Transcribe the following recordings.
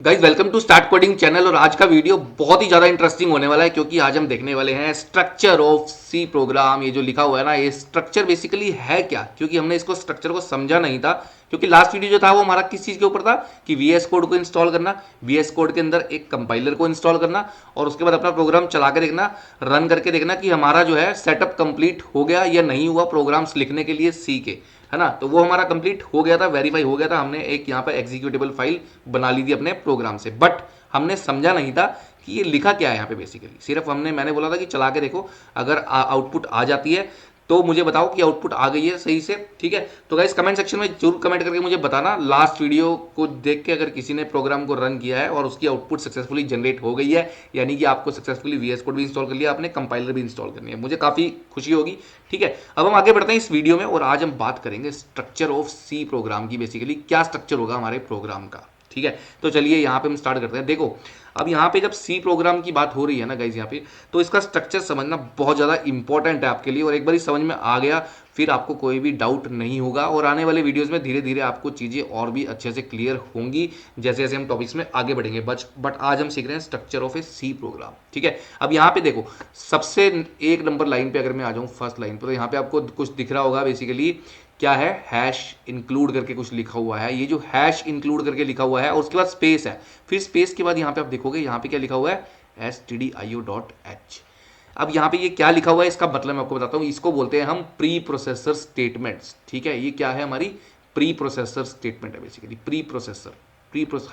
Guys welcome to Start Coding channel. और आज का वीडियो बहुत ही ज़्यादा इंटरेस्टिंग होने वाला है क्योंकि आज हम देखने वाले हैं स्ट्रक्चर ऑफ सी प्रोग्राम। ये जो लिखा हुआ है ना, ये स्ट्रक्चर बेसिकली है क्या, क्योंकि हमने इसको स्ट्रक्चर को समझा नहीं था। क्योंकि लास्ट वीडियो जो था वो हमारा किस चीज़ के ऊपर था कि वीएस कोड को इंस्टॉल करना, वीएस कोड के अंदर एक कंपाइलर को इंस्टॉल करना और उसके बाद अपना प्रोग्राम चला के देखना, रन करके देखना कि हमारा जो है सेटअप कंप्लीट हो गया या नहीं हुआ प्रोग्राम्स लिखने के लिए सी के, है ना। तो वो हमारा कंप्लीट हो गया था, वेरीफाई हो गया था, हमने एक यहाँ पर एग्जीक्यूटेबल फाइल बना ली थी अपने प्रोग्राम से। बट हमने समझा नहीं था कि ये लिखा क्या है यहाँ पे। बेसिकली सिर्फ मैंने बोला था कि चला के देखो, अगर आउटपुट आ जाती है तो मुझे बताओ कि आउटपुट आ गई है सही से, ठीक है। तो गाइस कमेंट सेक्शन में जरूर कमेंट करके मुझे बताना लास्ट वीडियो को देख के अगर किसी ने प्रोग्राम को रन किया है और उसकी आउटपुट सक्सेसफुली जनरेट हो गई है, यानी कि आपको सक्सेसफुली वीएस कोड भी इंस्टॉल कर लिया, आपने कंपाइलर भी इंस्टॉल करनी है, मुझे काफ़ी खुशी होगी, ठीक है। अब हम आगे बढ़ते हैं इस वीडियो में और आज हम बात करेंगे स्ट्रक्चर ऑफ सी प्रोग्राम की। बेसिकली क्या स्ट्रक्चर होगा हमारे प्रोग्राम का, ठीक है। तो चलिए यहाँ पे हम स्टार्ट करते हैं। देखो, अब यहाँ पे जब सी प्रोग्राम की बात हो रही है ना गाइज यहाँ पे, तो इसका स्ट्रक्चर समझना बहुत ज़्यादा इंपॉर्टेंट है आपके लिए। और एक बार समझ में आ गया फिर आपको कोई भी डाउट नहीं होगा और आने वाले वीडियोस में धीरे धीरे आपको चीज़ें और भी अच्छे से क्लियर होंगी जैसे जैसे हम टॉपिक्स में आगे बढ़ेंगे। बट आज हम सीख रहे हैं structure of a C program, ठीक है। अब यहाँ पे देखो, सबसे एक नंबर लाइन पे अगर मैं आ जाऊँ फर्स्ट लाइन पे, तो यहाँ पे आपको कुछ दिख रहा होगा। बेसिकली क्या है, हैश इंक्लूड करके कुछ लिखा हुआ है। ये जो हैश इंक्लूड करके लिखा हुआ है और उसके बाद स्पेस है, फिर स्पेस के बाद यहाँ पे आप देखोगे यहाँ पे क्या लिखा हुआ है, stdio.h। अब यहाँ पे ये क्या लिखा हुआ है इसका मतलब मैं आपको बताता हूँ। इसको बोलते हैं हम प्री प्रोसेसर स्टेटमेंट्स, ठीक है। ये क्या है, हमारी प्री प्रोसेसर स्टेटमेंट है। Basically pre processor,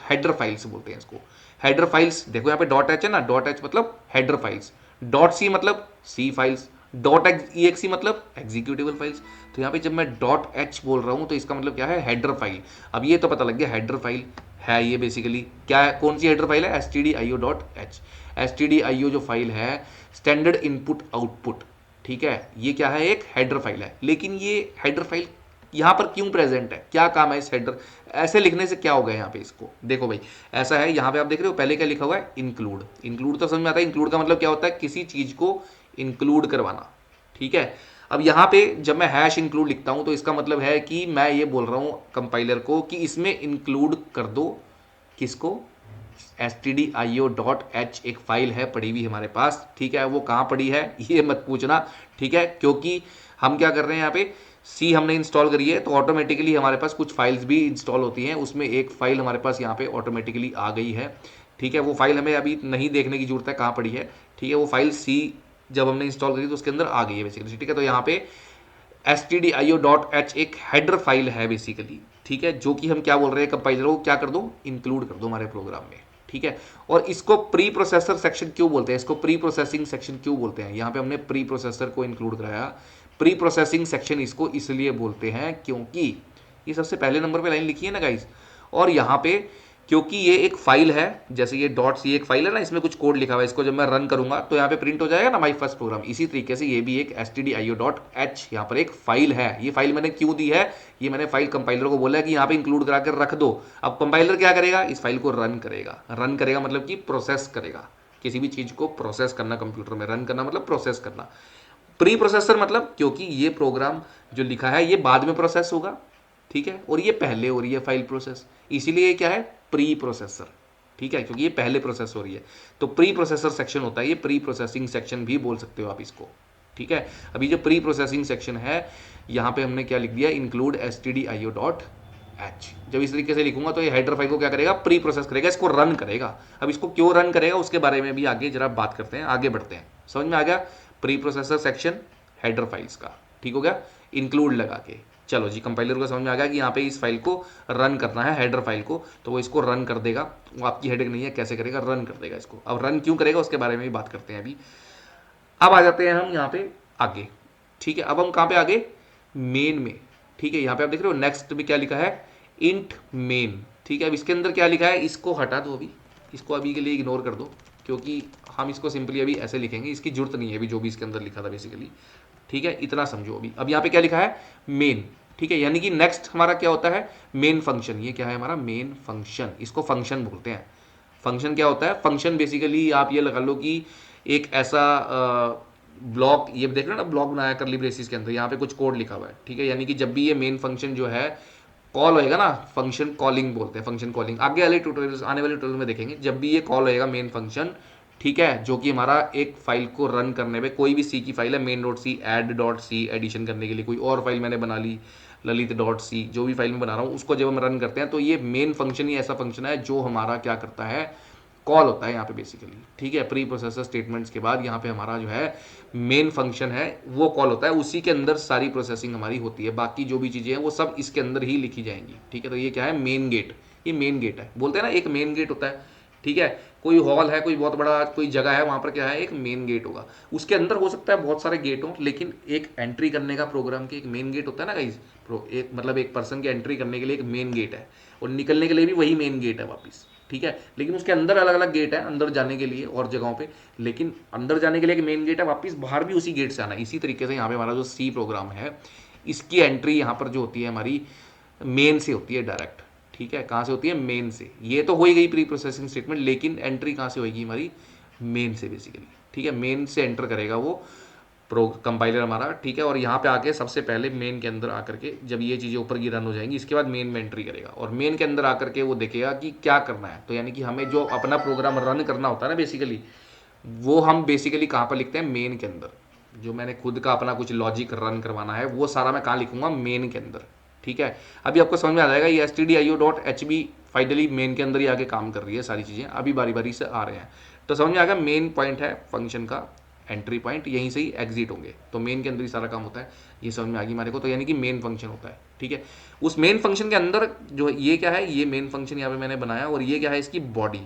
header files बोलते हैं इसको। हेडर फाइल्स देखो यहाँ पे डॉट एच है ना, डॉट एच मतलब हेडर फाइल्स, डॉट सी मतलब सी फाइल्स, डॉट एक्सी मतलब एग्जीक्यूटेबल फाइल्स। तो यहाँ पे जब मैं डॉट एच बोल रहा हूँ तो इसका मतलब क्या है, हेडर फाइल। अब ये तो पता लग गया हेडर फाइल है ये। बेसिकली क्या है, कौन सी हेडर फाइल है, stdio.h। stdio जो फाइल है, स्टैंडर्ड इनपुट आउटपुट, ठीक है, ये क्या है, एक हेडर फाइल है। लेकिन ये हेडर फाइल यहाँ पर क्यों प्रेजेंट है, क्या काम है इस हेडर, ऐसे लिखने से क्या होगा यहाँ पे। इसको देखो भाई, ऐसा है, यहाँ पे आप देख रहे हो पहले क्या लिखा हुआ है, इंक्लूड। इंक्लूड तो समझ में आता है, इंक्लूड का मतलब क्या होता है, किसी चीज को इंक्लूड करवाना, ठीक है। अब यहाँ पे जब मैं हैश इंक्लूड लिखता हूँ तो इसका मतलब है कि मैं ये बोल रहा हूँ कंपाइलर को कि इसमें इंक्लूड कर दो किसको, stdio.h एक फाइल है पड़ी हुई हमारे पास, ठीक है। वो कहाँ पड़ी है ये मत पूछना, ठीक है, क्योंकि हम क्या कर रहे हैं यहाँ पे, सी हमने इंस्टॉल करी है तो ऑटोमेटिकली हमारे पास कुछ फाइल्स भी इंस्टॉल होती हैं, उसमें एक फाइल हमारे पास यहाँ पे ऑटोमेटिकली आ गई है, ठीक है। वो फाइल हमें अभी नहीं देखने की जरूरत है कहाँ पड़ी है, ठीक है। वो फाइल सी जब हमने इंस्टॉल करी तो उसके अंदर आ गई है बेसिकली, ठीक है। तो यहाँ पे stdio.h एक हेडर फाइल है बेसिकली, ठीक है, जो कि हम क्या बोल रहे हैं, कंपाइलर को क्या कर दो, इंक्लूड कर दो हमारे प्रोग्राम में, ठीक है। और इसको प्री प्रोसेसर सेक्शन क्यों बोलते हैं, इसको प्री प्रोसेसिंग सेक्शन क्यों बोलते हैं, यहाँ पे हमने प्री प्रोसेसर को इंक्लूड कराया। प्री प्रोसेसिंग सेक्शन इसको इसलिए बोलते हैं क्योंकि ये सबसे पहले नंबर पे लाइन लिखी है ना गाइज, और यहाँ पे क्योंकि ये एक फाइल है, जैसे ये डॉट सी एक फाइल है ना, इसमें कुछ कोड लिखा हुआ है, इसको जब मैं रन करूंगा तो यहाँ पे प्रिंट हो जाएगा ना माई फर्स्ट प्रोग्राम। इसी तरीके से ये भी एक stdio.h यहाँ पर एक फाइल है। ये फाइल मैंने क्यों दी है, ये मैंने फाइल कंपाइलर को बोला है कि यहाँ पे इंक्लूड करा कर रख दो। अब कंपाइलर क्या करेगा, इस फाइल को रन करेगा। रन करेगा मतलब कि प्रोसेस करेगा, किसी भी चीज को प्रोसेस करना कंप्यूटर में, रन करना मतलब प्रोसेस करना। प्री प्रोसेसर मतलब क्योंकि ये प्रोग्राम जो लिखा है ये बाद में प्रोसेस होगा, ठीक है, और ये पहले हो रही है फाइल प्रोसेस, इसीलिए क्या है, प्री प्रोसेसर, ठीक है, क्योंकि ये पहले प्रोसेस हो रही है। तो प्री प्रोसेसर सेक्शन होता है ये, प्री प्रोसेसिंग सेक्शन भी बोल सकते हो आप इसको, ठीक है। अभी जो प्री प्रोसेसिंग सेक्शन है यहाँ पे हमने क्या लिख दिया, इंक्लूड stdio.h। जब इस तरीके से लिखूंगा तो ये हेडर फाइल को क्या करेगा, प्री प्रोसेस करेगा, इसको रन करेगा। अब इसको क्यों रन करेगा उसके बारे में भी आगे जरा बात करते हैं, आगे बढ़ते हैं। समझ में आ गया, pre processor section header files का, ठीक हो गया, इंक्लूड लगा के। चलो जी, कंपाइलर को समझ में आ गया कि यहाँ पे इस फाइल को रन करना है, हेडर फाइल को, तो वो इसको रन कर देगा। वो आपकी हेडेक नहीं है, कैसे करेगा, रन कर देगा इसको। अब रन क्यों करेगा उसके बारे में भी बात करते हैं अभी। अब आ जाते हैं हम यहाँ पे आगे, ठीक है। अब हम कहाँ पे आगे, मेन में, ठीक है। यहाँ पे आप देख रहे हो नेक्स्ट में क्या लिखा है, इंट मेन, ठीक है। अब इसके अंदर क्या लिखा है, इसको हटा दो अभी, इसको अभी के लिए इग्नोर कर दो, क्योंकि हम इसको सिंपली अभी ऐसे लिखेंगे, इसकी जरूरत नहीं है अभी जो भी इसके अंदर लिखा था बेसिकली, ठीक है। इतना समझो अभी। अब यहाँ पे क्या लिखा है, मेन, ठीक है, यानी कि नेक्स्ट हमारा क्या होता है, मेन फंक्शन। ये क्या है हमारा मेन फंक्शन, इसको फंक्शन बोलते हैं। फंक्शन क्या होता है, फंक्शन बेसिकली आप ये लगा लो कि एक ऐसा ब्लॉक, ये देख रहे हो ना, ब्लॉक बनाया करली ब्रेसिस के अंदर, यहाँ पे कुछ कोड लिखा हुआ है, ठीक है। यानी कि जब भी ये मेन फंक्शन जो है कॉल होएगा ना, फंक्शन कॉलिंग बोलते हैं, फंक्शन कॉलिंग आगे वाले ट्यूटोरियल, आने वाले ट्यूटोरियल में देखेंगे। जब भी ये कॉल होएगा मेन फंक्शन, ठीक है, जो कि हमारा एक फाइल को रन करने में, कोई भी सी की फाइल है main dot c, add dot c, addition करने के लिए कोई और फाइल मैंने बना ली ललित डॉट सी, जो भी फाइल मैं बना रहा हूँ उसको जब हम रन करते हैं तो ये मेन फंक्शन ही ऐसा फंक्शन है जो हमारा क्या करता है, कॉल होता है यहाँ पे बेसिकली, ठीक है। प्री प्रोसेसर स्टेटमेंट्स के बाद यहाँ पे हमारा जो है मेन फंक्शन है वो कॉल होता है, उसी के अंदर सारी प्रोसेसिंग हमारी होती है, बाकी जो भी चीज़ें हैं वो सब इसके अंदर ही लिखी जाएंगी, ठीक है। तो ये क्या है, मेन गेट, ये मेन गेट है, बोलते हैं ना एक मेन गेट होता है, ठीक है। कोई हॉल है, कोई बहुत बड़ा कोई जगह है, वहाँ पर क्या है, एक मेन गेट होगा, उसके अंदर हो सकता है बहुत सारे गेट हों, लेकिन एक एंट्री करने का प्रोग्राम के एक मेन गेट होता है ना गाइस, एक मतलब एक पर्सन की एंट्री करने के लिए एक मेन गेट है, और निकलने के लिए भी वही मेन गेट है वापस, ठीक है। लेकिन उसके अंदर अलग अलग गेट है अंदर जाने के लिए और जगहों पे, लेकिन अंदर जाने के लिए एक मेन गेट है, वापस बाहर भी उसी गेट से आना है। इसी तरीके से यहाँ पे हमारा जो सी प्रोग्राम है, इसकी एंट्री यहाँ पर जो होती है हमारी मेन से होती है डायरेक्ट, ठीक है। कहाँ से होती है, मेन से। ये तो हो ही गई प्री प्रोसेसिंग स्टेटमेंट, लेकिन एंट्री कहाँ से होगी हमारी, मेन से बेसिकली, ठीक है। मेन से एंटर करेगा वो कंपाइलर हमारा, ठीक है। और यहाँ पे आके सबसे पहले मेन के अंदर आकर के जब ये चीज़ें ऊपर की रन हो जाएंगी, इसके बाद मेन में एंट्री करेगा, और मेन के अंदर आकर के वो देखेगा कि क्या करना है। तो यानी कि हमें जो अपना प्रोग्राम रन करना होता है ना बेसिकली, वो हम बेसिकली कहाँ पर लिखते हैं, मेन के अंदर। जो मैंने खुद का अपना कुछ लॉजिक रन करवाना है वो सारा मैं कहाँ लिखूंगा, मेन के अंदर, ठीक है। अभी आपको समझ में आ जाएगा, ये stdio.hb फाइनली मेन के अंदर ही आके काम कर रही है, सारी चीज़ें अभी बारी बारी से आ रहे हैं, तो समझ में आ गया। मेन पॉइंट है फंक्शन का एंट्री पॉइंट, यहीं से ही एग्जिट होंगे, तो मेन के अंदर ही सारा काम होता है, ये समझ में आ गई हमारे को। तो यानी कि मेन फंक्शन होता है, ठीक है। उस मेन फंक्शन के अंदर जो ये क्या है, ये मेन फंक्शन यहाँ पे मैंने बनाया, और ये क्या है, इसकी बॉडी,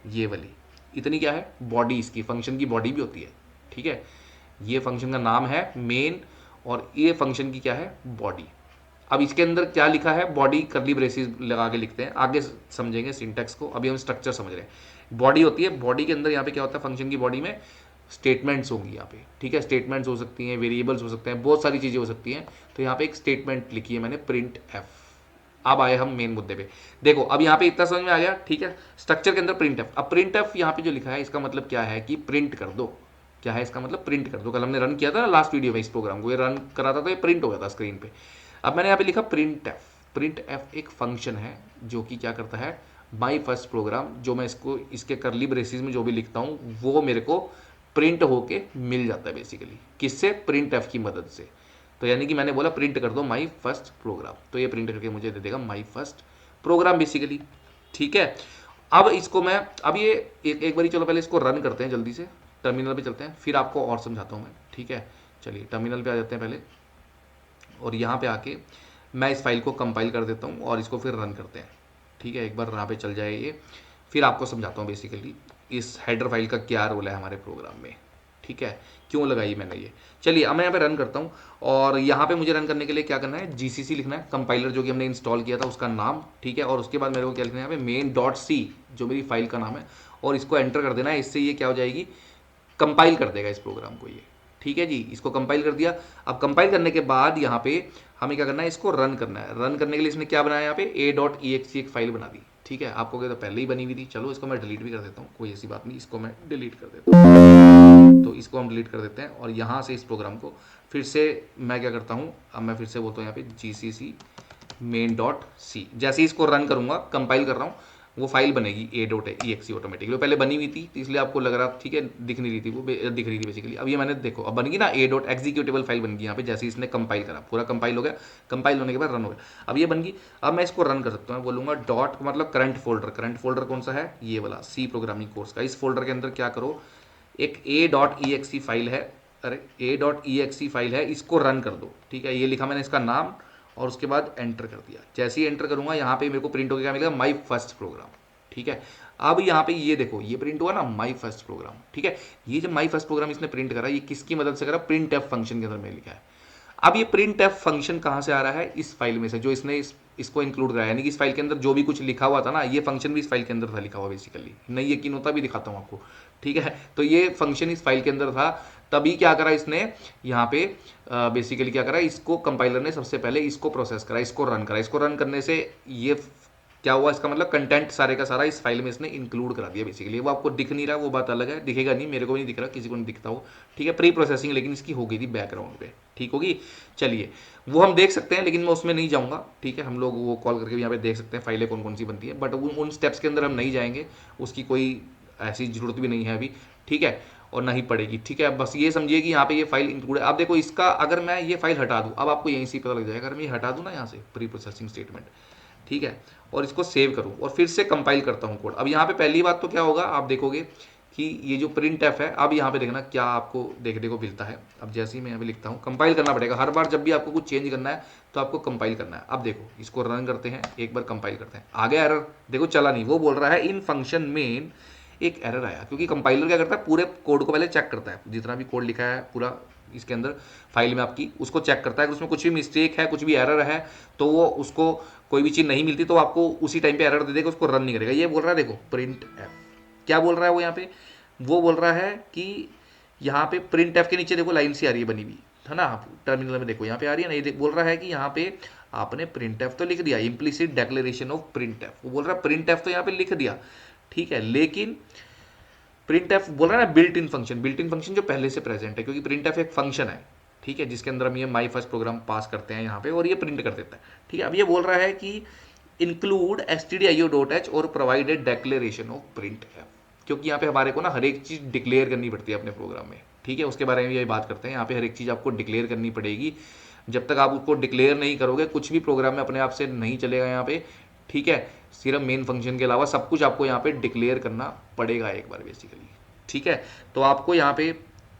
ये वाली इतनी क्या है, बॉडी, इसकी फंक्शन की बॉडी भी होती है, ठीक है। ये फंक्शन का नाम है मेन, और ये फंक्शन की क्या है, बॉडी। अब इसके अंदर क्या लिखा है, बॉडी कर्ली ब्रेसेस लगा के लिखते हैं, आगे समझेंगे सिंटैक्स को, अभी हम स्ट्रक्चर समझ रहे हैं। बॉडी होती है, बॉडी के अंदर यहाँ पे क्या होता है, फंक्शन की बॉडी में स्टेटमेंट्स होंगी यहाँ पे, ठीक है। स्टेटमेंट्स हो सकती हैं, वेरिएबल्स हो सकते हैं, बहुत सारी चीज़ें हो सकती हैं। तो यहाँ पे एक स्टेटमेंट लिखी है मैंने, प्रिंट एफ। अब आए हम मेन मुद्दे पे, देखो अब यहाँ पे इतना समझ में आ गया, ठीक है। स्ट्रक्चर के अंदर प्रिंट एफ, अब प्रिंट एफ यहाँ पे जो लिखा है इसका मतलब क्या है कि प्रिंट कर दो, क्या है इसका मतलब, प्रिंट कर दो। कल हमने रन किया था ना लास्ट वीडियो में इस प्रोग्राम को, ये रन करा था तो ये प्रिंट हो गया था स्क्रीन पे। अब मैंने यहाँ पे लिखा प्रिंट एफ। प्रिंट एफ एक फंक्शन है जो कि क्या करता है, माई फर्स्ट प्रोग्राम, जो मैं इसको इसके करली ब्रेसिस में जो भी लिखता हूँ वो मेरे को प्रिंट होके मिल जाता है बेसिकली, किससे, प्रिंट एफ की मदद से। तो यानी कि मैंने बोला प्रिंट कर दो माई फर्स्ट प्रोग्राम, तो ये प्रिंट करके मुझे दे देगा माई फर्स्ट प्रोग्राम बेसिकली, ठीक है। अब इसको मैं, अब ये एक बारी चलो पहले इसको रन करते हैं जल्दी से, टर्मिनल पे चलते हैं, फिर आपको और समझाता हूँ मैं, ठीक है। चलिए टर्मिनल पे आ जाते हैं पहले, और यहाँ पे आके मैं इस फाइल को कंपाइल कर देता हूँ और इसको फिर रन करते हैं, ठीक है। एक बार यहाँ पे चल जाए ये, फिर आपको समझाता हूँ बेसिकली इस हेडर फाइल का क्या रोल है हमारे प्रोग्राम में, ठीक है, क्यों लगाई मैंने ये। चलिए अब मैं यहाँ पे रन करता हूँ, और यहाँ पे मुझे रन करने के लिए क्या करना है, जीसीसी लिखना है, कंपाइलर जो कि हमने इंस्टॉल किया था उसका नाम, ठीक है। और उसके बाद मेरे को क्या लिखना है यहाँ पे, मेन डॉट सी जो मेरी फाइल का नाम है, और इसको एंटर कर देना है। इससे ये क्या हो जाएगी, कंपाइल कर देगा इस प्रोग्राम को ये, ठीक है जी। इसको कंपाइल कर दिया। अब कंपाइल करने के बाद यहाँ पे हमें क्या करना है, इसको रन करना है। रन करने के लिए इसने क्या बनाया, यहाँ पे a.exe एक फाइल बना दी, ठीक है। आपको क्या तो पहले ही बनी हुई थी, चलो इसको मैं डिलीट भी कर देता हूँ, कोई ऐसी बात नहीं, इसको मैं डिलीट कर देता हूँ। तो इसको हम डिलीट कर देते हैं, और यहाँ से इस प्रोग्राम को फिर से मैं क्या करता हूँ, अब मैं फिर से बोलता हूँ यहाँ पे gcc main.c। जैसे ही इसको रन करूँगा, कंपाइल कर रहा हूँ, वो फाइल बनेगी a.exe ऑटोमेटिकली। पहले बनी हुई थी तो इसलिए आपको लग रहा, ठीक है, दिख नहीं रही थी, वो दिख रही थी बेसिकली। अब ये मैंने देखो अब बन गई ना, a.executable फाइल बन गई यहाँ पे, जैसे इसने कंपाइल करा, पूरा कंपाइल हो गया, कंपाइल होने के बाद रन हो गया। अब ये बन गई, अब मैं इसको रन कर सकता हूँ, बोलूँगा डॉट मतलब करंट फोल्डर। करंट फोल्डर कौन सा है, ये वाला सी प्रोग्रामिंग कोर्स का। इस फोल्डर के अंदर क्या करो, एक a.exe फाइल है, अरे a.exe फाइल है, इसको रन कर दो, ठीक है। ये लिखा मैंने इसका नाम, और उसके बाद एंटर कर दिया। जैसे ही एंटर करूंगा यहाँ पे मेरे को प्रिंट हो गया, मिलेगा माई फर्स्ट प्रोग्राम, ठीक है। अब यहाँ पे ये देखो, ये प्रिंट हुआ ना माई फर्स्ट प्रोग्राम, ठीक है। ये जब माई फर्स्ट प्रोग्राम इसने प्रिंट करा, ये किसकी मदद से करा, प्रिंट एफ फंक्शन के अंदर मैंने लिखा है। अब ये प्रिंट एफ फंक्शन कहाँ से आ रहा है, इस फाइल में से, जो इसने इसको इंक्लूड कराया, यानी कि इस फाइल के अंदर जो भी कुछ लिखा हुआ था ना, ये फंक्शन भी इस फाइल के अंदर था लिखा हुआ बेसिकली। नहीं यकीन होता भी दिखाता हूँ आपको, ठीक है। तो ये फंक्शन इस फाइल के अंदर था, तभी क्या करा इसने यहाँ पे बेसिकली क्या करा, इसको कंपाइलर ने सबसे पहले इसको प्रोसेस करा, इसको रन करा। इसको रन करने से ये क्या हुआ, इसका मतलब कंटेंट सारे का सारा इस फाइल में इसने इंक्लूड करा दिया बेसिकली। वो आपको दिख नहीं रहा, वो बात अलग है, दिखेगा नहीं, मेरे को भी नहीं दिख रहा, किसी को नहीं दिखता हो, ठीक है, प्री प्रोसेसिंग लेकिन इसकी हो गई थी बैकग्राउंड पे, ठीक होगी। चलिए वो हम देख सकते हैं, लेकिन मैं उसमें नहीं जाऊँगा, ठीक है, हम लोग वो कॉल करके भी यहाँ पे देख सकते हैं फाइलें कौन कौन सी बनती है, बट उन स्टेप्स के अंदर हम नहीं जाएंगे, उसकी कोई ऐसी ज़रूरत भी नहीं है अभी, ठीक है, और ना ही पड़ेगी, ठीक है। बस ये समझिए कि यहाँ पे ये फाइल इंक्लूड है। अब देखो इसका अगर मैं ये फाइल हटा दूँ, अब आपको यहीं से पता लग जाएगा, अगर मैं ये हटा दूँ ना यहाँ से प्री प्रोसेसिंग स्टेटमेंट, ठीक है, और इसको सेव करूँ और फिर से कंपाइल करता हूँ कोड। अब यहाँ पे पहली बात तो क्या होगा, आप देखोगे कि ये जो प्रिंट एफ है, अब यहाँ पे देखना क्या आपको देखने को मिलता है। अब जैसे ही मैं यहाँ पे लिखता हूँ, कंपाइल करना पड़ेगा हर बार, जब भी आपको कुछ चेंज करना है तो आपको कंपाइल करना है। अब देखो इसको रन करते हैं, एक बार कंपाइल करते हैं, आ गया एरर, देखो चला नहीं, वो बोल रहा है इन फंक्शन मेन एक एरर आया, क्योंकि कंपाइलर क्या करता है, पूरे कोड को पहले चेक करता है, जितना भी कोड लिखा है पूरा इसके अंदर फाइल में आपकी, उसको चेक करता है कि उसमें कुछ भी मिस्टेक है, कुछ भी एरर है, तो वो उसको कोई भी चीज़ नहीं मिलती तो आपको उसी टाइम पे एरर दे देगा, उसको रन नहीं करेगा। ये बोल रहा है देखो प्रिंट एफ, क्या बोल रहा है वो यहाँ पे, वो बोल रहा है कि यहाँ पे प्रिंट एफ के नीचे देखो लाइन सी आ रही है बनी हुई, है ना, टर्मिनल में देखो यहाँ पे आ रही है ना, ये बोल रहा है कि यहाँ पे आपने प्रिंट एफ तो लिख दिया, implicit declaration of print F, वो बोल रहा है प्रिंट एफ तो यहाँ पे लिख दिया, ठीक है, लेकिन प्रिंट एफ बोल रहा है ना built in function, built in function जो पहले से प्रेजेंट है, क्योंकि प्रिंट एफ एक फंक्शन है, ठीक है, जिसके अंदर हम ये माई फर्स्ट प्रोग्राम पास करते हैं यहाँ पे और ये प्रिंट कर देता है, ठीक है। अब ये बोल रहा है कि इंक्लूड stdio.h और provided declaration of print F, क्योंकि यहाँ पे हमारे को ना हर एक चीज़ डिक्लेयर करनी पड़ती है अपने प्रोग्राम में, ठीक है, उसके बारे में ये बात करते हैं। यहाँ पे हर एक चीज़ आपको डिक्लेयर करनी पड़ेगी, जब तक आप उसको डिक्लेयर नहीं करोगे कुछ भी प्रोग्राम में अपने आप से नहीं चलेगा यहाँ पे, ठीक है, सिर्फ मेन फंक्शन के अलावा सब कुछ आपको यहाँ पे डिक्लेयर करना पड़ेगा एक बार बेसिकली, ठीक है। तो आपको यहाँ पे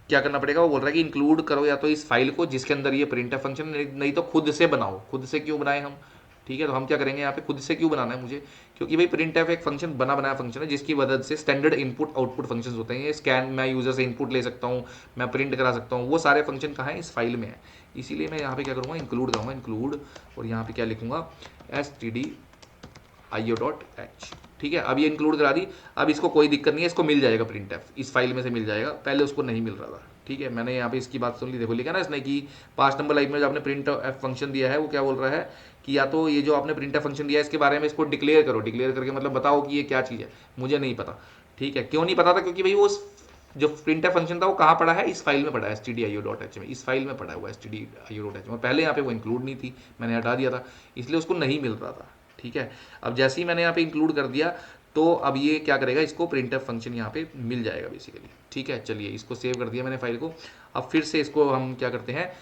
क्या करना पड़ेगा, वो बोल रहा है कि इंक्लूड करो या तो इस फाइल को जिसके अंदर ये प्रिंट फंक्शन, नहीं तो खुद से बनाओ। खुद से क्यों बनाए हम, ठीक है, तो हम क्या करेंगे यहाँ पे, खुद से क्यों बनाना है मुझे, क्योंकि भाई प्रिंट एफ एक फंक्शन बना बनाया फंक्शन है, जिसकी मदद से स्टैंडर्ड इनपुट आउटपुट फंक्शंस होते हैं, ये स्कैन, मैं यूजर से इनपुट ले सकता हूँ, मैं प्रिंट करा सकता हूँ, वो सारे फंक्शन कहाँ हैं, इस फाइल में है। इसीलिए मैं यहाँ पे क्या करूँगा, इंक्लूड करूँगा, इंक्लूड, और यहाँ पे क्या लिखूंगा, stdio.h, ठीक है। अब ये इंक्लूड करा दी, अब इसको कोई दिक्कत नहीं है, इसको मिल जाएगा प्रिंट एफ, इस फाइल में से मिल जाएगा, पहले उसको नहीं मिल रहा था, ठीक है। मैंने यहाँ पे इसकी बात सुन ली, देखो लिखा ना इसने कि 5 नंबर लाइन में जो आपने प्रिंट एफ फंक्शन दिया है, वो क्या बोल रहा है कि या तो ये जो आपने प्रिंट एफ फंक्शन दिया है इसके बारे में इसको डिक्लेयर करो, डिक्लेयर करके मतलब बताओ कि ये क्या चीज़ है, मुझे नहीं पता, ठीक है। क्यों नहीं पता था, क्योंकि भाई वो जो प्रिंट एफ फंक्शन था वो कहाँ पड़ा है, इस फाइल में पड़ा है, stdio.h में, इस फाइल में पड़ा हुआ है stdio.h में, और पहले यहाँ पे वो इंक्लूड नहीं थी, मैंने हटा दिया था, इसलिए उसको नहीं मिल रहा था, ठीक है। अब जैसे ही मैंने यहाँ पे इंक्लूड कर दिया, तो अब ये क्या करेगा, इसको प्रिंट एफ फंक्शन यहाँ पे मिल जाएगा बेसिकली, ठीक है। चलिए इसको सेव कर दिया मैंने फाइल को, अब फिर से इसको हम क्या करते हैं,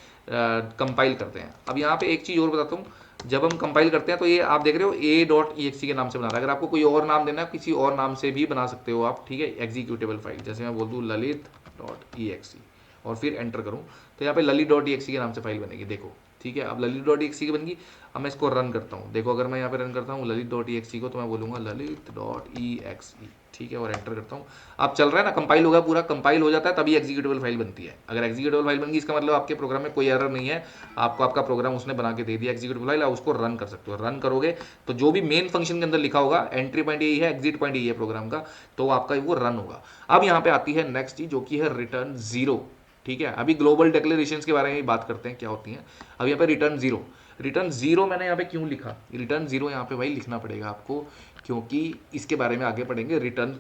कंपाइल करते हैं। अब यहाँ पे एक चीज़ और बताता हूँ, जब हम कंपाइल करते हैं तो ये आप देख रहे हो a.exe के नाम से बना रहा है, अगर आपको कोई और नाम देना है किसी और नाम से भी बना सकते हो आप, ठीक है, एग्जीक्यूटेबल फाइल, जैसे मैं बोल दूँ lalit.exe और फिर एंटर करूँ, तो यहाँ पे lalit.exe के नाम से फाइल बनेगी, देखो, ठीक है। अब lalit.exe की बन गई, अब मैं इसको रन करता हूँ, देखो अगर मैं यहाँ पे रन करता हूँ lalit.exe को, तो मैं बोलूँगा lalit.exe, ठीक है, और एंटर करता हूँ। अब चल रहा है ना, कंपाइल होगा, पूरा कंपाइल हो जाता है तभी एग्जीक्यूटेबल फाइल बनती है। अगर एग्जीक्यूटेबल फाइल बन गई इसका मतलब आपके प्रोग्राम में कोई एरर नहीं है, आपको आपका प्रोग्राम उसने बना के दे दिया एग्जीक्यूटेबल फाइल, आप उसको रन कर सकते हो। रन करोगे तो जो भी मेन फंक्शन के अंदर लिखा होगा, एंट्री पॉइंट यही है, एग्जिट पॉइंट यही है प्रोग्राम का, तो आपका वो रन होगा। अब यहाँ पे आती है नेक्स्ट चीज, जो कि है रिटर्न जीरो, ठीक है। अभी ग्लोबल डिक्लेरेशंस के बारे में बात करते हैं क्या होती हैं। अब यहाँ पे रिटर्न जीरो, रिटर्न जीरो मैंने यहाँ पे क्यों लिखा, रिटर्न जीरो यहाँ पे भाई लिखना पड़ेगा आपको, क्योंकि इसके बारे में आगे पढ़ेंगे रिटर्न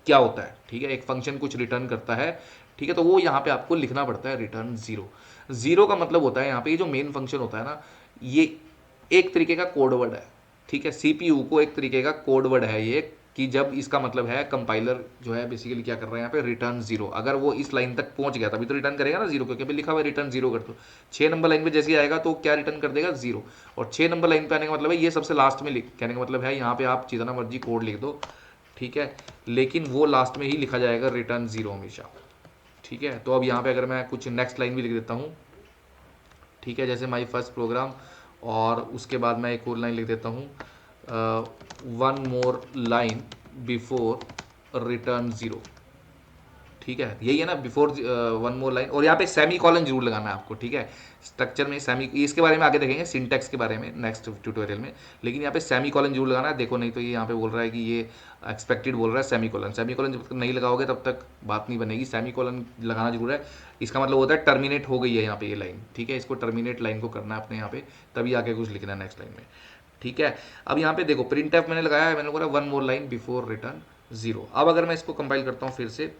क्या होता है, ठीक है। एक फंक्शन कुछ रिटर्न करता है, ठीक है, तो वो यहाँ पे आपको लिखना पड़ता है रिटर्न जीरो। जीरो का मतलब होता है यहाँ पे ये जो मेन फंक्शन होता है ना, ये एक तरीके का कोड वर्ड है, ठीक है, सीपीयू को एक तरीके का कोड वर्ड है ये, कि जब इसका मतलब है कंपाइलर जो है बेसिकली क्या कर रहा है यहाँ पे, रिटर्न जीरो। अगर वो इस लाइन तक पहुंच गया तभी तो रिटर्न करेगा ना जीरो, क्योंकि अभी लिखा हुआ है रिटर्न जीरो कर दो। 6 नंबर लाइन पे जैसे ही आएगा तो क्या रिटर्न कर देगा, जीरो। और 6 नंबर लाइन पे आने का मतलब है ये सबसे लास्ट में कहने का मतलब है यहाँ पे आप जितना मर्जी कोड लिख दो, ठीक है, लेकिन वो लास्ट में ही लिखा जाएगा रिटर्न जीरो हमेशा, ठीक है। तो अब यहाँ पे अगर मैं कुछ नेक्स्ट लाइन भी लिख देता हूँ, ठीक है, जैसे माई फर्स्ट प्रोग्राम, और उसके बाद मैं एक और लाइन लिख देता हूँ, one more line before return zero, ठीक है, यही है ना, बिफोर वन मोर लाइन, और यहाँ पे सेमी कॉलन जरूर लगाना है आपको, ठीक है। स्ट्रक्चर में सेमी, इसके बारे में आगे देखेंगे सिंटैक्स के बारे में नेक्स्ट ट्यूटोरियल में, लेकिन यहाँ पे सेमी कॉलन जरूर लगाना है। देखो नहीं तो ये यहाँ पे बोल रहा है कि ये एक्सपेक्टेड बोल रहा है सेमी कॉलन, सेमी कॉलन जब तक नहीं लगाओगे तब तक बात नहीं बनेगी, सेमी कॉलन लगाना जरूर है। इसका मतलब होता है टर्मिनेट हो गई है यहाँ पे ये लाइन, ठीक है, इसको टर्मिनेट लाइन को करना है अपने यहाँ पे, तभी आगे कुछ लिखना है नेक्स्ट लाइन में, ठीक है। अब यहाँ पे देखो प्रिंट एफ मैंने लगाया है, मैंने बोला 1 मोर लाइन बिफोर रिटर्न 0। अब अगर मैं इसको कंपाइल करता हूँ फिर से,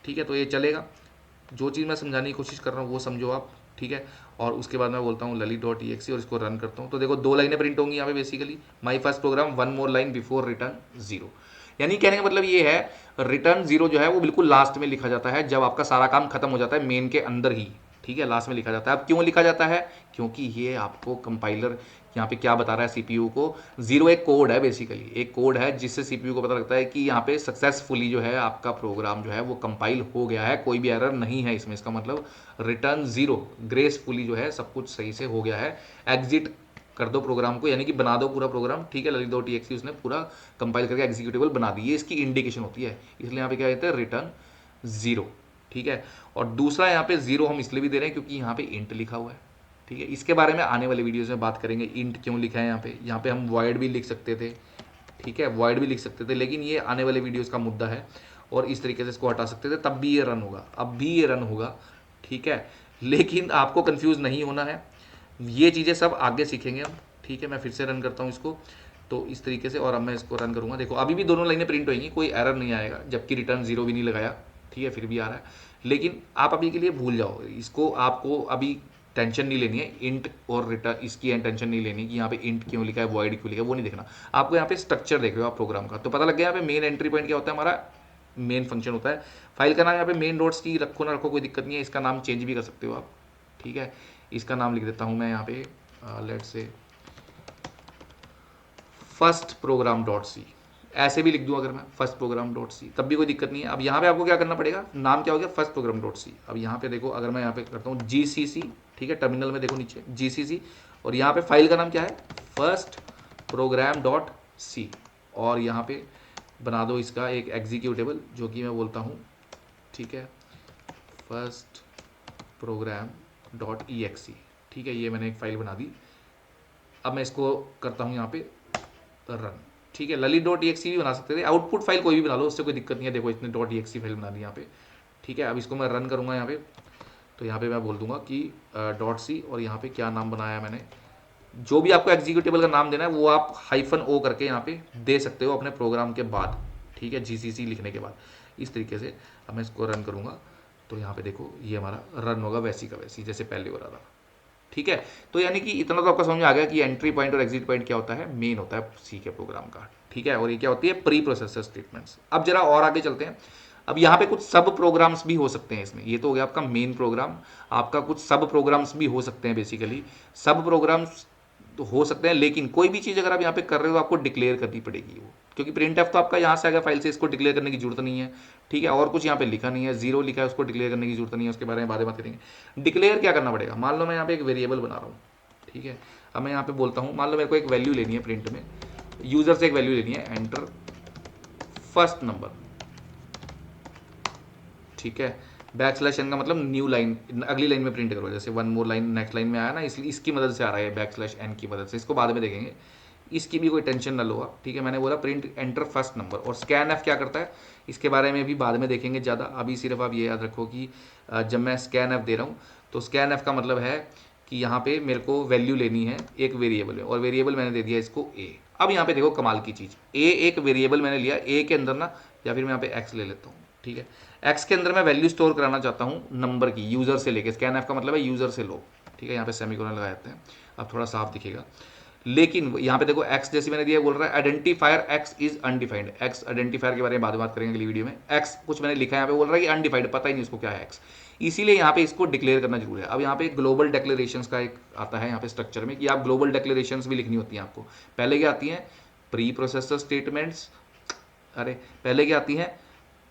ठीक है, तो ये चलेगा। जो चीज़ मैं समझाने की कोशिश कर रहा हूँ वो समझो आप, ठीक है। और उसके बाद मैं बोलता हूँ lali.exe और इसको रन करता हूँ, तो देखो 2 लाइनें प्रिंट होंगी यहाँ पे basically, my first program 1 more line before return 0। यानी कहने का मतलब ये है रिटर्न 0 जो है वो बिल्कुल लास्ट में लिखा जाता है, जब आपका सारा काम खत्म हो जाता है मेन के अंदर ही, ठीक है, लास्ट में लिखा जाता है। अब क्यों लिखा जाता है, क्योंकि ये आपको कंपाइलर यहाँ पे क्या बता रहा है सीपीयू को, 0 एक कोड है बेसिकली, एक कोड है जिससे सीपीयू को पता लगता है कि यहाँ पे सक्सेसफुली जो है आपका प्रोग्राम जो है वो कंपाइल हो गया है, कोई भी एरर नहीं है इसमें। इसका मतलब रिटर्न 0 ग्रेसफुली जो है सब कुछ सही से हो गया है। एग्जिट कर दो प्रोग्राम को, यानी कि बना दो पूरा प्रोग्राम, ठीक है, lali.exe उसने पूरा कंपाइल करके एग्जीक्यूटेबल बना दी, ये इसकी इंडिकेशन होती है। इसलिए यहाँ पे क्या कहते हैं, रिटर्न 0, ठीक है। और दूसरा यहाँ पे 0 हम इसलिए भी दे रहे हैं क्योंकि यहाँ पे इंट लिखा हुआ है, ठीक है। इसके बारे में आने वाले वीडियोस में बात करेंगे, इंट क्यों लिखा है यहाँ पे हम वॉइड भी लिख सकते थे, ठीक है, वॉइड भी लिख सकते थे, लेकिन ये आने वाले वीडियोस का मुद्दा है। और इस तरीके से इसको हटा सकते थे, तब भी ये रन होगा, अब भी ये रन होगा, ठीक है। लेकिन आपको कंफ्यूज नहीं होना है, ये चीज़ें सब आगे सीखेंगे हम, ठीक है। मैं फिर से रन करता हूँ इसको, तो इस तरीके से, और अब मैं इसको रन करूँगा, देखो अभी भी दोनों लाइनें प्रिंट होंगी, कोई एरर नहीं आएगा, जबकि रिटर्न 0 भी नहीं लगाया, ठीक है, फिर भी आ रहा है। लेकिन आप अभी के लिए भूल जाओ इसको, आपको अभी टेंशन नहीं लेनी है इंट और रिटर्न, इसकी टेंशन नहीं लेनी कि यहाँ पे इंट क्यों लिखा है, वॉइड क्यों लिखा है, वो नहीं देखना। आपको यहाँ पे स्ट्रक्चर देख रहे हो आप प्रोग्राम का, तो पता लग गया यहाँ पे मेन एंट्री पॉइंट क्या होता है, हमारा मेन फंक्शन होता है। फाइल का नाम यहाँ पे मेन डॉट्स की रखो ना रखो कोई दिक्कत नहीं है, इसका नाम चेंज भी कर सकते हो आप, ठीक है। इसका नाम लिख देता हूँ मैं यहाँ पे, लेट से फर्स्ट प्रोग्राम डॉट सी, ऐसे भी लिख दूं अगर मैं फर्स्ट प्रोग्राम डॉट सी, तब भी कोई दिक्कत नहीं है। अब यहाँ पे आपको क्या करना पड़ेगा, नाम क्या हो गया, फर्स्ट प्रोग्राम डॉट सी। अब यहाँ पे देखो, अगर मैं यहाँ पे करता हूँ GCC, ठीक है, टर्मिनल में देखो नीचे GCC, और यहाँ पे फाइल का नाम क्या है, फर्स्ट प्रोग्राम डॉट सी, और यहाँ पे बना दो इसका एक एग्जीक्यूटेबल, जो कि मैं बोलता हूँ, ठीक है, फर्स्ट प्रोग्राम डॉट EXE, ठीक है, ये मैंने एक फाइल बना दी। अब मैं इसको करता हूँ यहाँ पे रन, ठीक है। lali.exe भी बना सकते थे, आउटपुट फाइल कोई भी बना लो, उससे कोई दिक्कत नहीं है। देखो इसने .exe फाइल बना दी यहाँ पे, ठीक है। अब इसको मैं रन करूँगा यहाँ पे, तो यहाँ पे मैं बोल दूंगा कि .c, और यहाँ पे क्या नाम बनाया मैंने, जो भी आपको एग्जीक्यूटेबल का नाम देना है वो आप -o करके यहाँ पे दे सकते हो अपने प्रोग्राम के बाद, ठीक है, GCC लिखने के बाद, इस तरीके से। अब मैं इसको रन करूँगा, तो यहाँ पे देखो ये हमारा रन होगा वैसी का वैसी जैसे पहले हो रहा था, ठीक है। तो यानी कि इतना तो आपका समझ में आ गया कि एंट्री पॉइंट और एग्जिट पॉइंट क्या होता है, मेन होता है सी के प्रोग्राम का, ठीक है। और ये क्या होती है, प्री प्रोसेसर स्टेटमेंट्स। अब जरा और आगे चलते हैं, अब यहाँ पे कुछ सब प्रोग्राम्स भी हो सकते हैं इसमें, ये तो हो गया आपका मेन प्रोग्राम, आपका कुछ सब प्रोग्राम्स भी हो सकते हैं। बेसिकली सब प्रोग्राम्स तो हो सकते हैं, लेकिन कोई भी चीज़ अगर आप यहाँ पे कर रहे हो आपको डिक्लेयर करनी पड़ेगी वो, क्योंकि प्रिंट एफ तो आपका यहाँ से आ गया फाइल से, इसको डिक्लेयर करने की जरूरत नहीं है, ठीक है। और कुछ यहाँ पे लिखा नहीं है, 0 लिखा है, उसको डिक्लेयर करने की जरूरत नहीं है, उसके बारे में बाद में बात करेंगे। डिक्लेयर क्या करना पड़ेगा, मान लो मैं यहाँ पे एक वेरिएबल बना रहा हूँ, ठीक है। अब मैं यहाँ पे बोलता हूँ, मान लो मेरे को एक वैल्यू लेनी है प्रिंट में, यूजर से एक वैल्यू लेनी है, एंटर फर्स्ट नंबर, ठीक है। /n का मतलब न्यू लाइन, अगली लाइन में प्रिंट करो, जैसे 1 मोर लाइन नेक्स्ट लाइन में आया ना, इसलिए इसकी मदद से आ रहा है /n की मदद से, इसको बाद में देखेंगे, इसकी भी कोई टेंशन ना लो आप, ठीक है। मैंने बोला प्रिंट एंटर फर्स्ट नंबर, और स्कैन एफ क्या करता है इसके बारे में भी बाद में देखेंगे ज़्यादा, अभी सिर्फ आप ये याद रखो कि जब मैं स्कैन एफ दे रहा हूँ तो स्कैन एफ का मतलब है कि यहाँ पे मेरे को वैल्यू लेनी है एक वेरिएबल में, और वेरिएबल मैंने दे दिया इसको a। अब यहाँ पे देखो कमाल की चीज़, a एक वेरिएबल मैंने लिया, a के अंदर ना, या फिर मैं यहाँ पे x ले लेता हूँ, ठीक है। x के अंदर मैं वैल्यू स्टोर कराना चाहता हूँ नंबर की, यूज़र से लेके, स्कैन एफ का मतलब है यूज़र से लो, ठीक है। यहाँ पे सेमीकोलन लगा देते हैं, अब थोड़ा साफ दिखेगा। लेकिन यहाँ पे देखो x जैसे मैंने दिया, बोल रहा है identifier x is undefined. x identifier के बारे में बाद में बात करेंगे अगली वीडियो में। x कुछ मैंने लिखा है यहाँ पे, बोल रहा है कि अनडिफाइंड, पता ही नहीं उसको क्या है x, इसीलिए यहाँ पे इसको डिक्लेयर करना जरूरी है। अब यहाँ पे ग्लोबल डिक्लेरेशंस का एक आता है यहाँ पे स्ट्रक्चर में, कि आप ग्लोबल डिक्लेरेशंस भी लिखनी होती हैं आपको। पहले क्या आती हैं, प्री प्रोसेसर स्टेटमेंट्स, अरे पहले क्या आती हैं,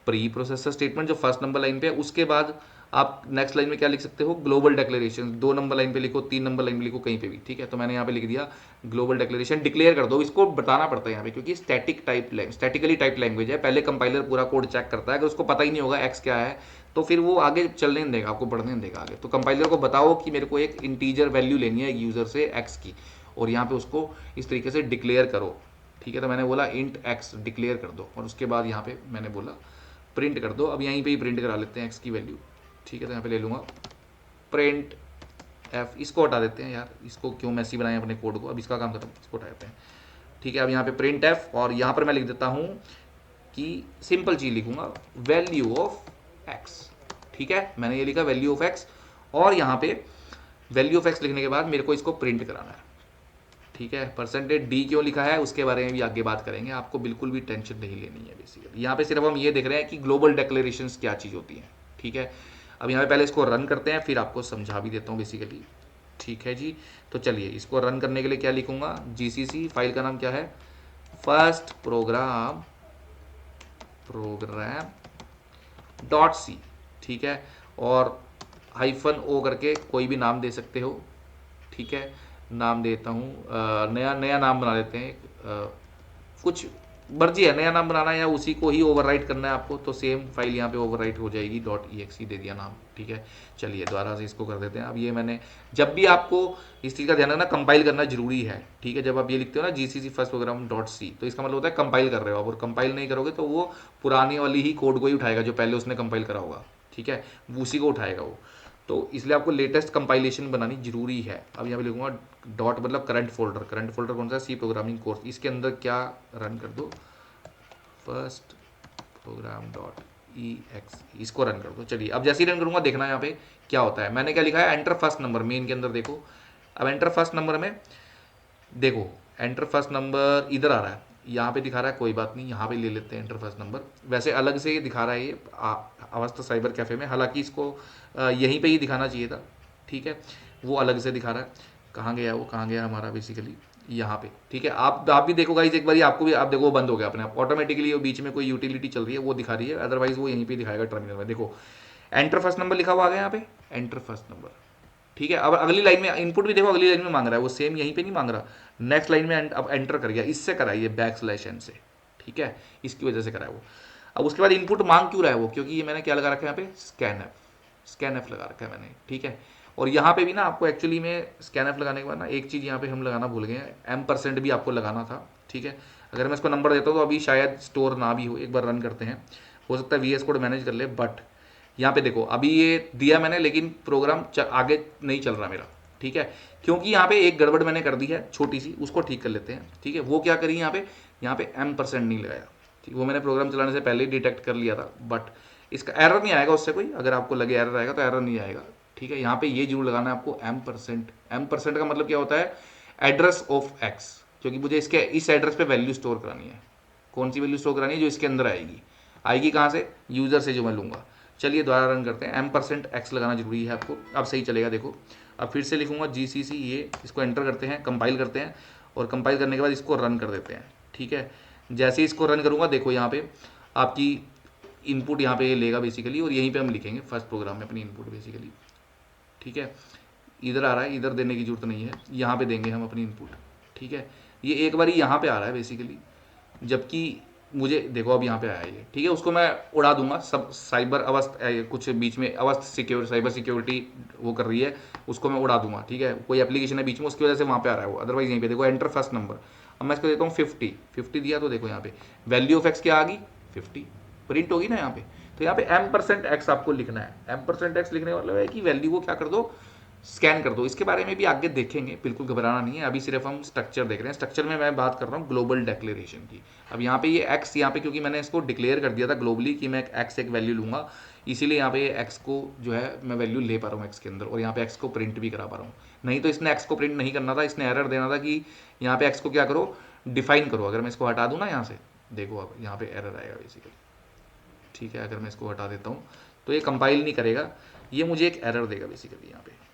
प्री प्रोसेसर स्टेटमेंट जो फर्स्ट नंबर लाइन पे है, उसके बाद आप नेक्स्ट लाइन में क्या लिख सकते हो, ग्लोबल डिक्लेरेशन, 2 नंबर लाइन पे लिखो, 3 नंबर लाइन पे लिखो, कहीं पे भी, ठीक है। तो मैंने यहाँ पे लिख दिया ग्लोबल डिक्लेरेशन, डिक्लेयर कर दो, इसको बताना पड़ता है यहाँ पे, क्योंकि स्टैटिकली टाइप लैंग्वेज है। पहले कंपाइलर पूरा कोड चेक करता है, अगर उसको पता ही नहीं होगा एक्स क्या है तो फिर वो आगे चलने नहीं देगा, आपको बढ़ने नहीं देगा आगे। तो कंपाइलर को बताओ कि मेरे को एक इंटीजर वैल्यू लेनी है यूजर से एक्स की, और यहाँ पे उसको इस तरीके से डिक्लेयर करो, ठीक है। तो मैंने बोला इंट एक्स डिक्लेयर कर दो, और उसके बाद यहाँ पे मैंने बोला प्रिंट कर दो। अब यहीं पे ही प्रिंट करा लेते हैं एक्स की वैल्यू, ठीक है। तो यहाँ पे ले लूँगा प्रिंट एफ, इसको हटा देते हैं यार, इसको क्यों मैसी बनाए अपने कोड को, अब इसका काम खत्म, इसको हटा देते हैं। ठीक है। अब यहाँ पे प्रिंट एफ, और यहाँ पर मैं लिख देता हूँ कि सिंपल चीज लिखूंगा, वैल्यू ऑफ एक्स। ठीक है, मैंने ये लिखा वैल्यू ऑफ एक्स, और यहाँ पे वैल्यू ऑफ एक्स लिखने के बाद मेरे को इसको प्रिंट कराना है। ठीक है, परसेंटेज डी क्यों लिखा है उसके बारे में भी आगे बात करेंगे, आपको बिल्कुल भी टेंशन नहीं लेनी है बेसिकली। यहाँ पे सिर्फ हम ये देख रहे हैं कि ग्लोबल डिक्लेरेशंस क्या चीज़ होती हैं। ठीक है, अब यहाँ पे पहले इसको रन करते हैं, फिर आपको समझा भी देता हूँ बेसिकली। ठीक है जी, तो चलिए इसको रन करने के लिए क्या लिखूंगा, जीसीसी, फाइल का नाम क्या है, फर्स्ट प्रोग्राम डॉट सी। ठीक है, और हाइफन ओ करके कोई भी नाम दे सकते हो। ठीक है, नाम देता हूँ, नया नाम बना लेते हैं, कुछ मर्जी है नया नाम बनाना या उसी को ही ओवरराइट करना है आपको, तो सेम फाइल यहाँ पे ओवरराइट हो जाएगी, .exe दे दिया नाम। ठीक है, चलिए दोबारा से इसको कर देते हैं। अब ये मैंने, जब भी आपको इस चीज़ का ध्यान रखना, कंपाइल करना जरूरी है। ठीक है, जब आप ये लिखते हो ना जीसीसी फर्स्ट प्रोग्राम .c, तो इसका मतलब होता है कंपाइल कर रहे हो आप, और कंपाइल नहीं करोगे तो वो पुरानी वाली ही कोड को ही उठाएगा जो पहले उसने कंपाइल करा होगा। ठीक है, उसी को उठाएगा वो, तो इसलिए आपको लेटेस्ट कंपाइलेशन बनानी जरूरी है। अब यहाँ पे लिखूंगा डॉट मतलब करंट फोल्डर, करंट फोल्डर कौन सा, सी प्रोग्रामिंग कोर्स, इसके अंदर क्या रन कर दो, फर्स्ट प्रोग्राम .exe, इसको रन कर दो। चलिए अब जैसे ही रन करूंगा देखना यहाँ पे क्या होता है। मैंने क्या लिखा है, एंटर फर्स्ट नंबर, मेन के अंदर देखो। अब एंटर फर्स्ट नंबर में देखो, एंटर फर्स्ट नंबर इधर आ रहा है, यहाँ पे दिखा रहा है, कोई बात नहीं, यहाँ पे ले लेते हैं एंटर फर्स्ट नंबर। वैसे अलग से ये दिखा रहा है ये अवस्था साइबर कैफे में, हालांकि इसको यहीं पे ही दिखाना चाहिए था। ठीक है, वो अलग से दिखा रहा है, कहाँ गया वो, कहाँ गया हमारा बेसिकली यहाँ पे। ठीक है, आप भी देखो गाइस एक बार, आपको भी, आप देखो वो बंद हो गया अपने आप ऑटोमेटिकली, वो बीच में कोई यूटिलिटी चल रही है वो दिखा रही है, अदरवाइज वो यहीं पे दिखाएगा टर्मिनल में। देखो एंटर फर्स्ट नंबर लिखा हुआ आ गया यहाँ पे, एंटर फर्स्ट नंबर। ठीक है, अब अगली लाइन में इनपुट भी देखो, अगली लाइन में मांग रहा है वो सेम, यहीं पे नहीं मांग रहा, नेक्स्ट लाइन में अब एंटर कर गया, इससे कराइए बैकस्लैश से। ठीक है, इसकी वजह से कराया वो। अब उसके बाद इनपुट मांग क्यों रहा है वो, क्योंकि ये मैंने क्या लगा रखा है यहाँ पे, स्कैनएफ लगा रखा है मैंने। ठीक है, और यहाँ पे भी ना आपको एक्चुअली में स्कैनएफ लगाने के बाद ना एक चीज़ यहाँ पे हम लगाना भूल गए हैं, M% भी आपको लगाना था। ठीक है, अगर मैं इसको नंबर देता हूँ तो अभी शायद स्टोर ना भी हो, एक बार रन करते हैं, हो सकता है VS कोड मैनेज कर ले, बट यहाँ पे देखो अभी ये दिया मैंने, लेकिन प्रोग्राम आगे नहीं चल रहा मेरा। ठीक है, क्योंकि यहाँ पे एक गड़बड़ मैंने कर दी है छोटी सी, उसको ठीक कर लेते हैं। ठीक है, वो क्या करी यहाँ पे M% नहीं लगाया। ठीक, वो मैंने प्रोग्राम चलाने से पहले ही डिटेक्ट कर लिया था, बट इसका एरर नहीं आएगा उससे कोई, अगर आपको लगे एरर आएगा तो एरर नहीं आएगा। ठीक है, यहाँ पे ये जरूर लगाना है आपको M% का मतलब क्या होता है, एड्रेस ऑफ एक्स, क्योंकि मुझे इसके इस एड्रेस पे वैल्यू स्टोर करानी है। कौन सी वैल्यू स्टोर करानी है, जो इसके अंदर आएगी कहाँ से, यूजर से जो मैं लूंगा। चलिए दोबारा रन करते हैं, M% लगाना जरूरी है आपको, अब सही चलेगा। देखो अब फिर से लिखूंगा GCC, ये इसको एंटर करते हैं, कंपाइल करते हैं, और कंपाइल करने के बाद इसको रन कर देते हैं। ठीक है, जैसे ही इसको रन करूंगा देखो यहाँ पे आपकी इनपुट यहाँ पे लेगा बेसिकली, और यहीं पे हम लिखेंगे फर्स्ट प्रोग्राम में अपनी इनपुट बेसिकली। ठीक है, इधर आ रहा है, इधर देने की जरूरत नहीं है, यहाँ पे देंगे हम अपनी इनपुट। ठीक है, ये एक बार यहाँ पे आ रहा है बेसिकली, जबकि मुझे देखो अब यहाँ पे आया ये। ठीक है, उसको मैं उड़ा दूंगा, सब साइबर कुछ बीच में साइबर सिक्योरिटी वो कर रही है, उसको मैं उड़ा दूंगा। ठीक है, कोई एप्लीकेशन है बीच में, उसकी वजह से वहाँ पे आ रहा है वो, अदरवाइज यहीं पे देखो एंटर फर्स्ट नंबर। अब मैं इसको देता हूँ 50 दिया, तो देखो यहाँ पे वैल्यू ऑफ एक्स क्या आ गई, 50 प्रिंट होगी ना यहाँ पे। तो यहाँ पे M% आपको लिखना है। M% लिखने का मतलब है कि वैल्यू को क्या कर दो, स्कैन कर दो। इसके बारे में भी आगे देखेंगे, बिल्कुल घबराना नहीं है, अभी सिर्फ हम स्ट्रक्चर देख रहे हैं। स्ट्रक्चर में मैं बात कर रहा हूँ ग्लोबल डिक्लेरेशन की। अब यहाँ पे ये एक्स, यहाँ पे क्योंकि मैंने इसको डिक्लेयर कर दिया था ग्लोबली कि मैं एक्स एक वैल्यू लूंगा, इसीलिए यहाँ पे ये एक्स को जो है मैं वैल्यू ले पा रहा हूँ एक्स के अंदर, और यहाँ पे एक्स को प्रिंट भी करा पा रहा हूँ। नहीं तो इसने एक्स को प्रिंट नहीं करना था, इसने एरर देना था कि यहाँ पे एक्स को क्या करो, डिफाइन करो। अगर मैं इसको हटा दूँ ना यहाँ से, देखो अब यहाँ पे एरर आएगा बेसिकली। ठीक है, अगर मैं इसको हटा देता हूँ तो ये कंपाइल नहीं करेगा, ये मुझे एक एरर देगा बेसिकली यहाँ पे।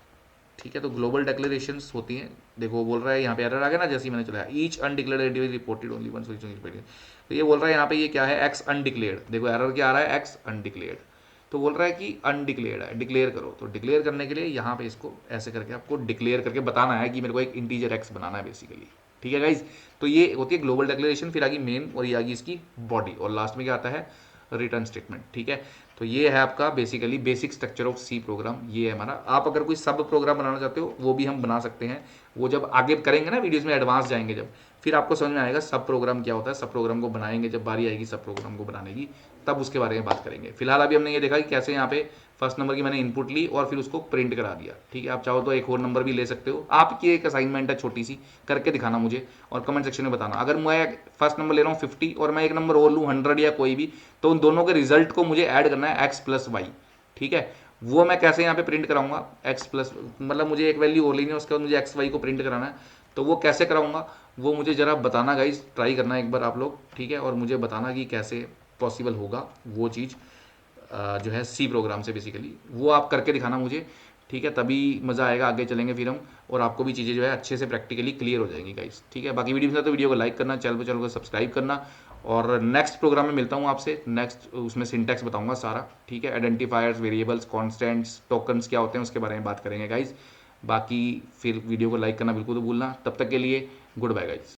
ठीक है, तो ग्लोबल डिक्लेरेशंस होती हैं, देखो बोल रहा है यहाँ पे एरर आ गया ना, जैसे ही मैंने चलाया, each undeclared entity reported only once, तो ये बोल रहा है यहाँ पे ये क्या है, एक्स अनडिक्लेयर्ड। देखो एरर क्या आ रहा है, एक्स अनडिक्लेयर्ड, तो बोल रहा है कि अनडिक्लेयर्ड है, डिक्लेयर करो। तो डिक्लेयर करने के लिए यहाँ पे इसको ऐसे करके आपको डिक्लेयर करके बताना है कि मेरे को एक इंटीजर एक्स बनाना है बेसिकली। ठीक है गाइज, तो ये होती है ग्लोबल डिक्लेरेशन, फिर आगे मेन, और ये आगे इसकी बॉडी, और लास्ट में क्या आता है, रिटर्न स्टेटमेंट। ठीक है, तो ये है आपका basically basic structure of C program, ये है हमारा। आप अगर कोई सब प्रोग्राम बनाना चाहते हो वो भी हम बना सकते हैं, वो जब आगे करेंगे ना वीडियोस में, एडवांस जाएंगे जब, फिर आपको समझ में आएगा सब प्रोग्राम क्या होता है। सब प्रोग्राम को बनाएंगे, जब बारी आएगी सब प्रोग्राम को बनाने की, तब उसके बारे में बात करेंगे। फिलहाल अभी हमने ये देखा कि कैसे यहाँ पे फर्स्ट नंबर की मैंने इनपुट ली और फिर उसको प्रिंट करा दिया। ठीक है, आप चाहो तो एक और नंबर भी ले सकते हो। आपकी एक असाइनमेंट है छोटी सी, करके दिखाना मुझे और कमेंट सेक्शन में बताना। अगर मैं फर्स्ट नंबर ले रहा हूँ 50 और मैं एक नंबर और लूँ 100 या कोई भी, तो उन दोनों के रिजल्ट को मुझे ऐड करना है x प्लस वाई। ठीक है, वो मैं कैसे यहाँ पे प्रिंट कराऊंगा, x प्लस मतलब मुझे एक वैल्यू और लेनी है, उसके बाद मुझे एक्स वाई को प्रिंट कराना है। तो वो कैसे कराऊंगा वो मुझे ज़रा बताना गाइज, ट्राई करना एक बार आप लोग। ठीक है, और मुझे बताना कि कैसे पॉसिबल होगा वो चीज़ जो है सी प्रोग्राम से बेसिकली, वो आप करके दिखाना मुझे। ठीक है, तभी मज़ा आएगा, आगे चलेंगे फिर हम, और आपको भी चीज़ें जो है अच्छे से प्रैक्टिकली क्लियर हो जाएंगी गाइस। ठीक है, बाकी वीडियो में तो वीडियो को लाइक करना, चैनल को सब्सक्राइब करना, और नेक्स्ट प्रोग्राम में मिलता हूँ आपसे। नेक्स्ट उसमें सिंटैक्स बताऊंगा सारा। ठीक है, आइडेंटिफायर्स, वेरिएबल्स, कॉन्स्टेंट्स, टोकन्स क्या होते हैं उसके बारे में बात करेंगे गाइज। बाकी फिर वीडियो को लाइक करना बिल्कुल तो भूलना। तब तक के लिए गुड बाय गाइज।